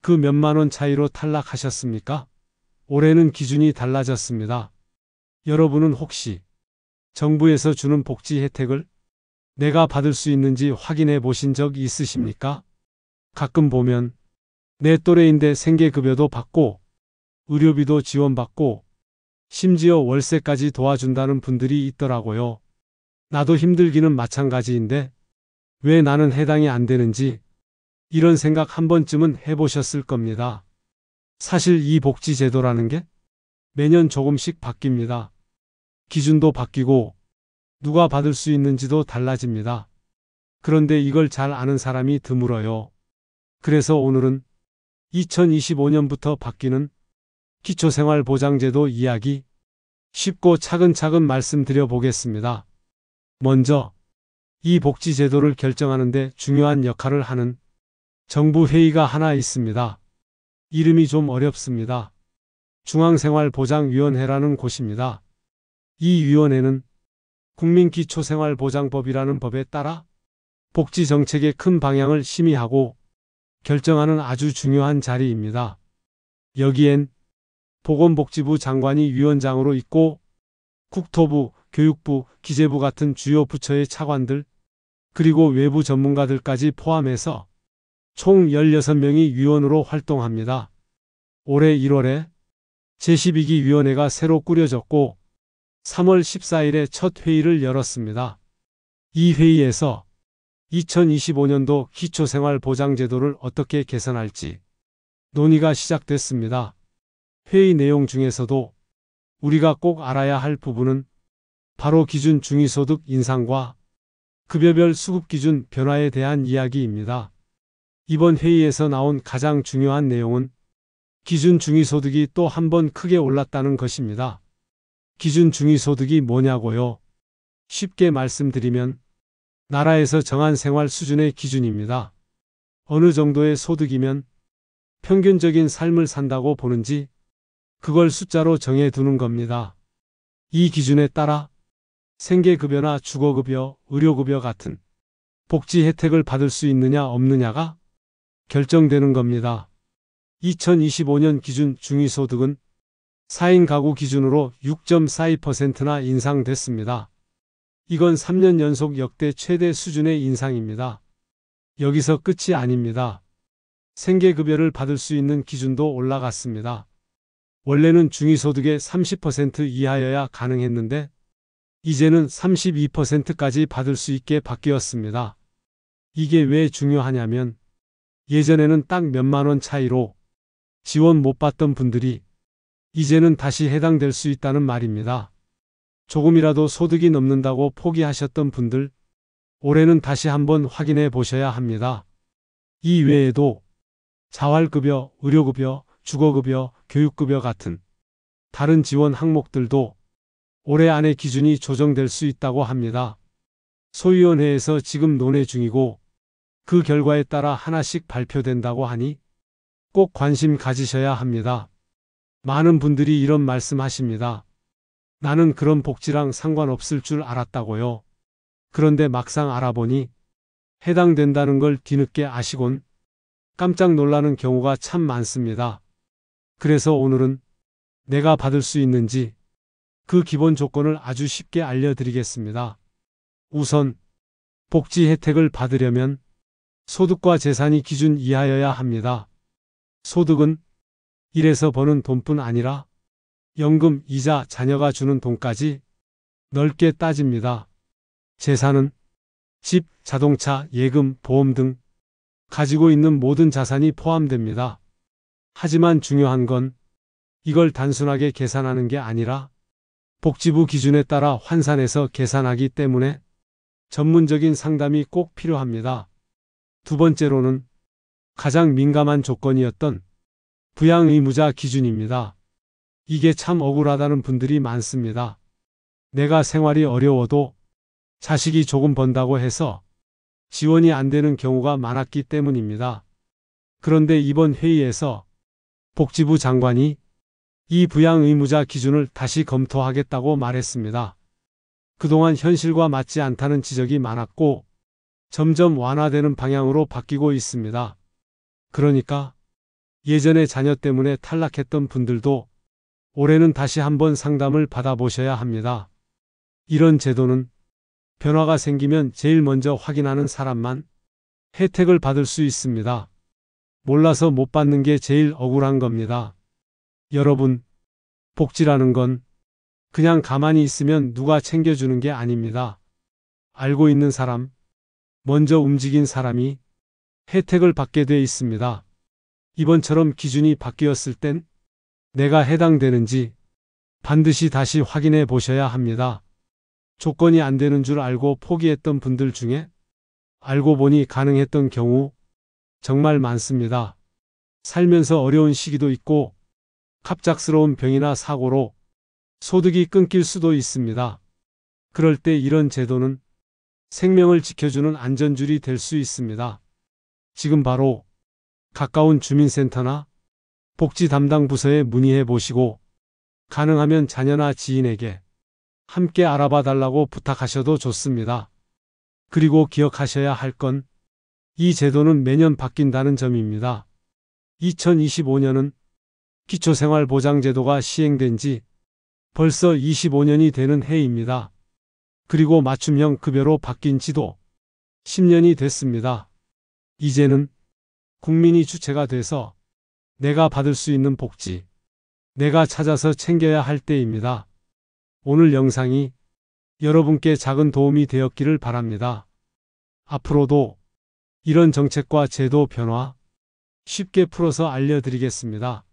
그 몇만 원 차이로 탈락하셨습니까? 올해는 기준이 달라졌습니다. 여러분은 혹시 정부에서 주는 복지 혜택을 내가 받을 수 있는지 확인해 보신 적 있으십니까? 가끔 보면 내 또래인데 생계급여도 받고 의료비도 지원받고 심지어 월세까지 도와준다는 분들이 있더라고요. 나도 힘들기는 마찬가지인데 왜 나는 해당이 안 되는지 이런 생각 한 번쯤은 해보셨을 겁니다. 사실 이 복지 제도라는 게 매년 조금씩 바뀝니다. 기준도 바뀌고 누가 받을 수 있는지도 달라집니다. 그런데 이걸 잘 아는 사람이 드물어요. 그래서 오늘은 2025년부터 바뀌는 기초생활보장제도 이야기 쉽고 차근차근 말씀드려 보겠습니다. 먼저 이 복지제도를 결정하는 데 중요한 역할을 하는 정부 회의가 하나 있습니다. 이름이 좀 어렵습니다. 중앙생활보장위원회라는 곳입니다. 이 위원회는 국민기초생활보장법이라는 법에 따라 복지정책의 큰 방향을 심의하고 결정하는 아주 중요한 자리입니다. 여기엔 보건복지부 장관이 위원장으로 있고 국토부, 교육부, 기재부 같은 주요 부처의 차관들 그리고 외부 전문가들까지 포함해서 총 16명이 위원으로 활동합니다. 올해 1월에 제12기 위원회가 새로 꾸려졌고 3월 14일에 첫 회의를 열었습니다. 이 회의에서 2025년도 기초생활보장제도를 어떻게 개선할지 논의가 시작됐습니다. 회의 내용 중에서도 우리가 꼭 알아야 할 부분은 바로 기준 중위소득 인상과 급여별 수급기준 변화에 대한 이야기입니다. 이번 회의에서 나온 가장 중요한 내용은 기준 중위소득이 또 한 번 크게 올랐다는 것입니다. 기준 중위소득이 뭐냐고요? 쉽게 말씀드리면 나라에서 정한 생활 수준의 기준입니다. 어느 정도의 소득이면 평균적인 삶을 산다고 보는지 그걸 숫자로 정해두는 겁니다. 이 기준에 따라 생계급여나 주거급여, 의료급여 같은 복지 혜택을 받을 수 있느냐 없느냐가 결정되는 겁니다. 2025년 기준 중위소득은 4인 가구 기준으로 6.42%나 인상됐습니다. 이건 3년 연속 역대 최대 수준의 인상입니다. 여기서 끝이 아닙니다. 생계급여를 받을 수 있는 기준도 올라갔습니다. 원래는 중위소득의 30% 이하여야 가능했는데 이제는 32%까지 받을 수 있게 바뀌었습니다. 이게 왜 중요하냐면 예전에는 딱 몇만 원 차이로 지원 못 받던 분들이 이제는 다시 해당될 수 있다는 말입니다. 조금이라도 소득이 넘는다고 포기하셨던 분들, 올해는 다시 한번 확인해 보셔야 합니다. 이 외에도 자활급여, 의료급여, 주거급여, 교육급여 같은 다른 지원 항목들도 올해 안에 기준이 조정될 수 있다고 합니다. 소위원회에서 지금 논의 중이고 그 결과에 따라 하나씩 발표된다고 하니 꼭 관심 가지셔야 합니다. 많은 분들이 이런 말씀하십니다. 나는 그런 복지랑 상관없을 줄 알았다고요. 그런데 막상 알아보니 해당된다는 걸 뒤늦게 아시곤 깜짝 놀라는 경우가 참 많습니다. 그래서 오늘은 내가 받을 수 있는지 그 기본 조건을 아주 쉽게 알려드리겠습니다. 우선 복지 혜택을 받으려면 소득과 재산이 기준 이하여야 합니다. 소득은 일해서 버는 돈뿐 아니라 연금, 이자, 자녀가 주는 돈까지 넓게 따집니다. 재산은 집, 자동차, 예금, 보험 등 가지고 있는 모든 자산이 포함됩니다. 하지만 중요한 건 이걸 단순하게 계산하는 게 아니라 복지부 기준에 따라 환산해서 계산하기 때문에 전문적인 상담이 꼭 필요합니다. 두 번째로는 가장 민감한 조건이었던 부양의무자 기준입니다. 이게 참 억울하다는 분들이 많습니다. 내가 생활이 어려워도 자식이 조금 번다고 해서 지원이 안 되는 경우가 많았기 때문입니다. 그런데 이번 회의에서 복지부 장관이 이 부양의무자 기준을 다시 검토하겠다고 말했습니다. 그동안 현실과 맞지 않다는 지적이 많았고 점점 완화되는 방향으로 바뀌고 있습니다. 그러니까 예전에 자녀 때문에 탈락했던 분들도 올해는 다시 한번 상담을 받아보셔야 합니다. 이런 제도는 변화가 생기면 제일 먼저 확인하는 사람만 혜택을 받을 수 있습니다. 몰라서 못 받는 게 제일 억울한 겁니다. 여러분, 복지라는 건 그냥 가만히 있으면 누가 챙겨주는 게 아닙니다. 알고 있는 사람, 먼저 움직인 사람이 혜택을 받게 돼 있습니다. 이번처럼 기준이 바뀌었을 땐 내가 해당되는지 반드시 다시 확인해 보셔야 합니다. 조건이 안 되는 줄 알고 포기했던 분들 중에 알고 보니 가능했던 경우 정말 많습니다. 살면서 어려운 시기도 있고 갑작스러운 병이나 사고로 소득이 끊길 수도 있습니다. 그럴 때 이런 제도는 생명을 지켜주는 안전줄이 될 수 있습니다. 지금 바로 가까운 주민센터나 복지 담당 부서에 문의해 보시고 가능하면 자녀나 지인에게 함께 알아봐 달라고 부탁하셔도 좋습니다. 그리고 기억하셔야 할 건 이 제도는 매년 바뀐다는 점입니다. 2025년은 기초생활보장제도가 시행된 지 벌써 25년이 되는 해입니다. 그리고 맞춤형 급여로 바뀐 지도 10년이 됐습니다. 이제는 국민이 주체가 돼서 내가 받을 수 있는 복지, 내가 찾아서 챙겨야 할 때입니다. 오늘 영상이 여러분께 작은 도움이 되었기를 바랍니다. 앞으로도 이런 정책과 제도 변화 쉽게 풀어서 알려드리겠습니다.